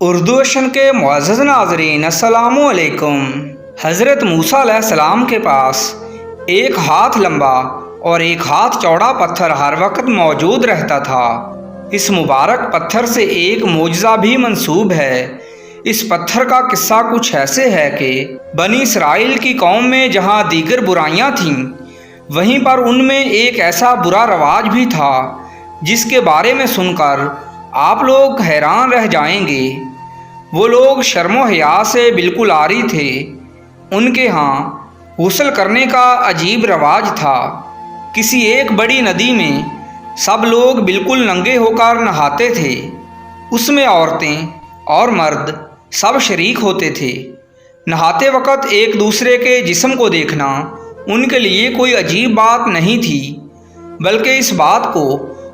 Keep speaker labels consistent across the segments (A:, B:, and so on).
A: اردو ایشن کے معزز ناظرین السلام علیکم۔ حضرت موسیٰ علیہ السلام کے پاس ایک ہاتھ لمبا اور ایک ہاتھ چوڑا پتھر ہر وقت موجود رہتا تھا۔ اس مبارک پتھر سے ایک معجزہ بھی منسوب ہے۔ اس پتھر کا قصہ کچھ ایسے ہے کہ بنی اسرائیل کی قوم میں جہاں دیگر برائیاں تھیں، وہیں پر ان میں ایک ایسا برا رواج بھی تھا جس کے بارے میں سن کر آپ لوگ حیران رہ جائیں گے۔ وہ لوگ شرم و حیا سے بالکل عاری تھے۔ ان کے ہاں غسل کرنے کا عجیب رواج تھا۔ کسی ایک بڑی ندی میں سب لوگ بالکل ننگے ہو کر نہاتے تھے۔ اس میں عورتیں اور مرد سب شریک ہوتے تھے۔ نہاتے وقت ایک دوسرے کے جسم کو دیکھنا ان کے لیے کوئی عجیب بات نہیں تھی، بلکہ اس بات کو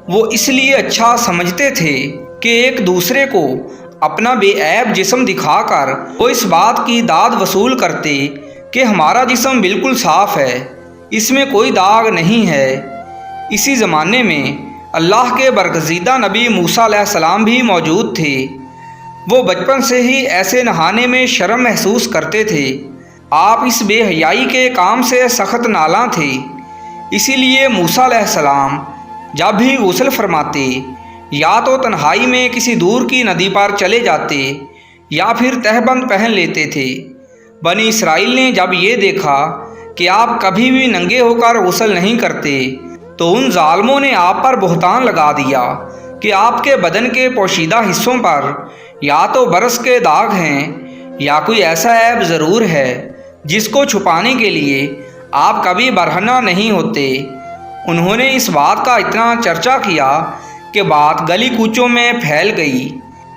A: وہ اس لیے اچھا سمجھتے تھے کہ ایک دوسرے کو اپنا بے عیب جسم دکھا کر وہ اس بات کی داد وصول کرتے کہ ہمارا جسم بالکل صاف ہے، اس میں کوئی داغ نہیں ہے۔ اسی زمانے میں اللہ کے برگزیدہ نبی موسیٰ علیہ السلام بھی موجود تھے۔ وہ بچپن سے ہی ایسے نہانے میں شرم محسوس کرتے تھے۔ آپ اس بے حیائی کے کام سے سخت نالاں تھے۔ اسی لیے موسیٰ علیہ السلام جب بھی غسل فرماتے یا تو تنہائی میں کسی دور کی ندی پر چلے جاتے یا پھر تہبند پہن لیتے تھے۔ بنی اسرائیل نے جب یہ دیکھا کہ آپ کبھی بھی ننگے ہو کر غسل نہیں کرتے تو ان ظالموں نے آپ پر بہتان لگا دیا کہ آپ کے بدن کے پوشیدہ حصوں پر یا تو برس کے داغ ہیں یا کوئی ایسا عیب ضرور ہے جس کو چھپانے کے لیے آپ کبھی برہنہ نہیں ہوتے۔ انہوں نے اس بات کا اتنا چرچا کیا کہ بات گلی کوچوں میں پھیل گئی۔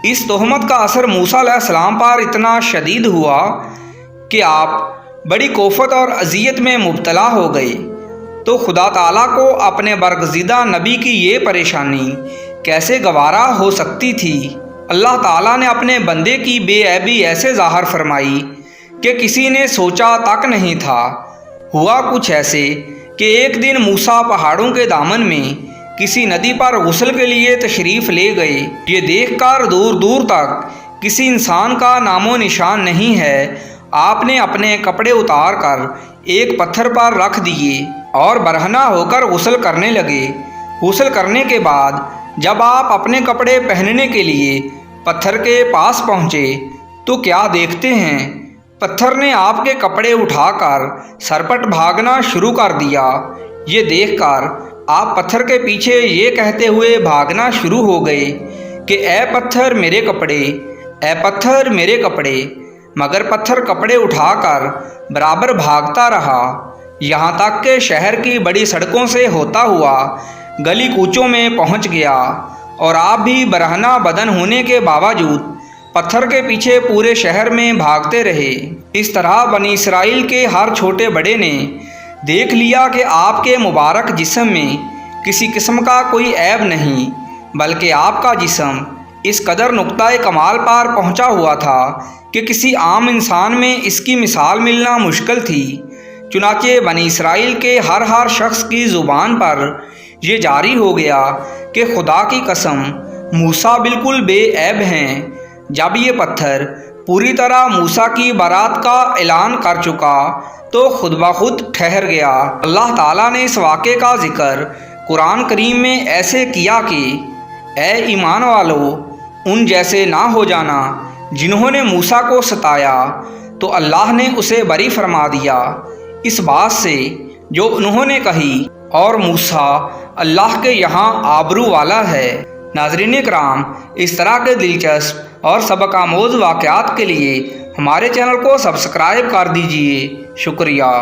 A: اس تہمت کا اثر موسیٰ علیہ السلام پر اتنا شدید ہوا کہ آپ بڑی کوفت اور اذیت میں مبتلا ہو گئے۔ تو خدا تعالیٰ کو اپنے برگزیدہ نبی کی یہ پریشانی کیسے گوارا ہو سکتی تھی؟ اللہ تعالیٰ نے اپنے بندے کی بے عیبی ایسے ظاہر فرمائی کہ کسی نے سوچا تک نہیں تھا۔ ہوا کچھ ایسے کہ ایک دن موسیٰ پہاڑوں کے دامن میں کسی ندی پر غسل کے لیے تشریف لے گئے۔ یہ دیکھ کر دور دور تک کسی انسان کا نام و نشان نہیں ہے۔ آپ نے اپنے کپڑے اتار کر ایک پتھر پر رکھ دیے اور برہنہ ہو کر غسل کرنے لگے۔ غسل کرنے کے بعد جب آپ اپنے کپڑے پہننے کے لیے پتھر کے پاس پہنچے تو کیا دیکھتے ہیں، پتھر نے آپ کے کپڑے اٹھا کر سرپٹ بھاگنا شروع کر دیا۔ یہ دیکھ کر آپ پتھر کے پیچھے یہ کہتے ہوئے بھاگنا شروع ہو گئے کہ اے پتھر میرے کپڑے، اے پتھر میرے کپڑے، مگر پتھر کپڑے اٹھا کر برابر بھاگتا رہا، یہاں تک کہ شہر کی بڑی سڑکوں سے ہوتا ہوا گلی کوچوں میں پہنچ گیا، اور آپ بھی برہنہ بدن ہونے کے باوجود پتھر کے پیچھے پورے شہر میں بھاگتے رہے۔ اس طرح بنی اسرائیل کے ہر چھوٹے بڑے نے دیکھ لیا کہ آپ کے مبارک جسم میں کسی قسم کا کوئی عیب نہیں، بلکہ آپ کا جسم اس قدر نقطۂ کمال پر پہنچا ہوا تھا کہ کسی عام انسان میں اس کی مثال ملنا مشکل تھی۔ چنانچہ بنی اسرائیل کے ہر شخص کی زبان پر یہ جاری ہو گیا کہ خدا کی قسم موسیٰ بالکل بے عیب ہیں۔ جب یہ پتھر پوری طرح موسیٰ کی برات کا اعلان کر چکا تو خود بخود ٹھہر گیا۔ اللہ تعالیٰ نے اس واقعے کا ذکر قرآن کریم میں ایسے کیا کہ اے ایمان والو، ان جیسے نہ ہو جانا جنہوں نے موسیٰ کو ستایا تو اللہ نے اسے بری فرما دیا اس بات سے جو انہوں نے کہی، اور موسیٰ اللہ کے یہاں آبرو والا ہے۔ ناظرین کرام، اس طرح کے دلچسپ اور سبق آموز واقعات کے لیے ہمارے چینل کو سبسکرائب کر دیجیے۔ شکریہ۔